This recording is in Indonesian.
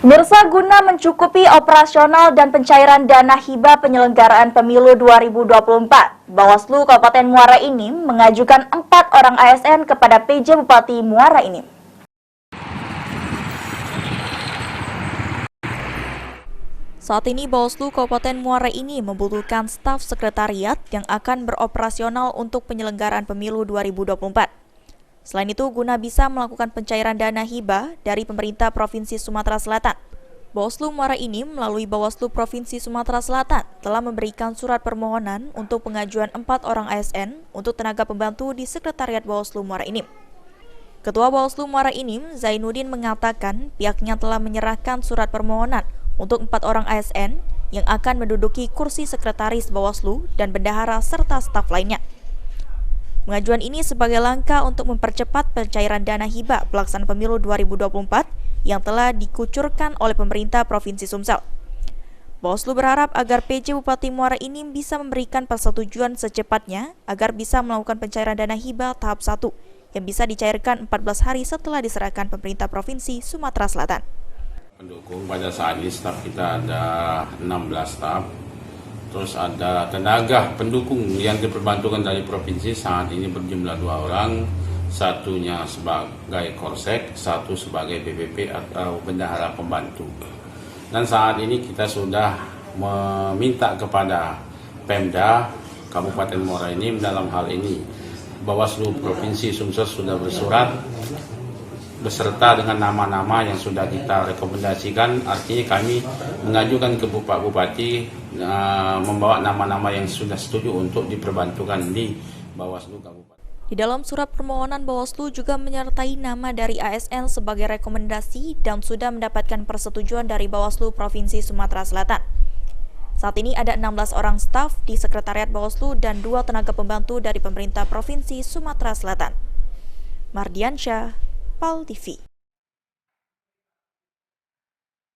Pemirsa, guna mencukupi operasional dan pencairan dana hibah penyelenggaraan pemilu 2024, Bawaslu Kabupaten Muara Enim mengajukan 4 orang ASN kepada PJ Bupati Muara Enim. Saat ini Bawaslu Kabupaten Muara Enim membutuhkan staf sekretariat yang akan beroperasional untuk penyelenggaraan pemilu 2024. Selain itu, guna bisa melakukan pencairan dana hibah dari pemerintah Provinsi Sumatera Selatan, Bawaslu Muara Enim melalui Bawaslu Provinsi Sumatera Selatan telah memberikan surat permohonan untuk pengajuan 4 orang ASN untuk tenaga pembantu di Sekretariat Bawaslu Muara Enim. Ketua Bawaslu Muara Enim, Zainuddin, mengatakan pihaknya telah menyerahkan surat permohonan untuk 4 orang ASN yang akan menduduki kursi sekretaris Bawaslu dan bendahara serta staf lainnya. Pengajuan ini sebagai langkah untuk mempercepat pencairan dana hibah pelaksanaan pemilu 2024 yang telah dikucurkan oleh pemerintah Provinsi Sumsel. Bawaslu berharap agar PJ Bupati Muara Enim bisa memberikan persetujuan secepatnya agar bisa melakukan pencairan dana hibah tahap 1 yang bisa dicairkan 14 hari setelah diserahkan pemerintah Provinsi Sumatera Selatan. Pendukung pada saat ini staf kita ada 16 staf. Terus ada tenaga pendukung yang diperbantukan dari provinsi saat ini berjumlah 2 orang, satunya sebagai korsek, satu sebagai BPP atau bendahara pembantu. Dan saat ini kita sudah meminta kepada Pemda Kabupaten Muara Enim dalam hal ini Bawaslu Provinsi Sumsel sudah bersurat beserta dengan nama-nama yang sudah kita rekomendasikan. Artinya kami mengajukan ke Bupati membawa nama-nama yang sudah setuju untuk diperbantukan di Bawaslu Kabupaten. Di dalam surat permohonan, Bawaslu juga menyertai nama dari ASN sebagai rekomendasi dan sudah mendapatkan persetujuan dari Bawaslu Provinsi Sumatera Selatan. Saat ini ada 16 orang staf di Sekretariat Bawaslu dan 2 tenaga pembantu dari pemerintah Provinsi Sumatera Selatan. Mardiansyah, PAL TV.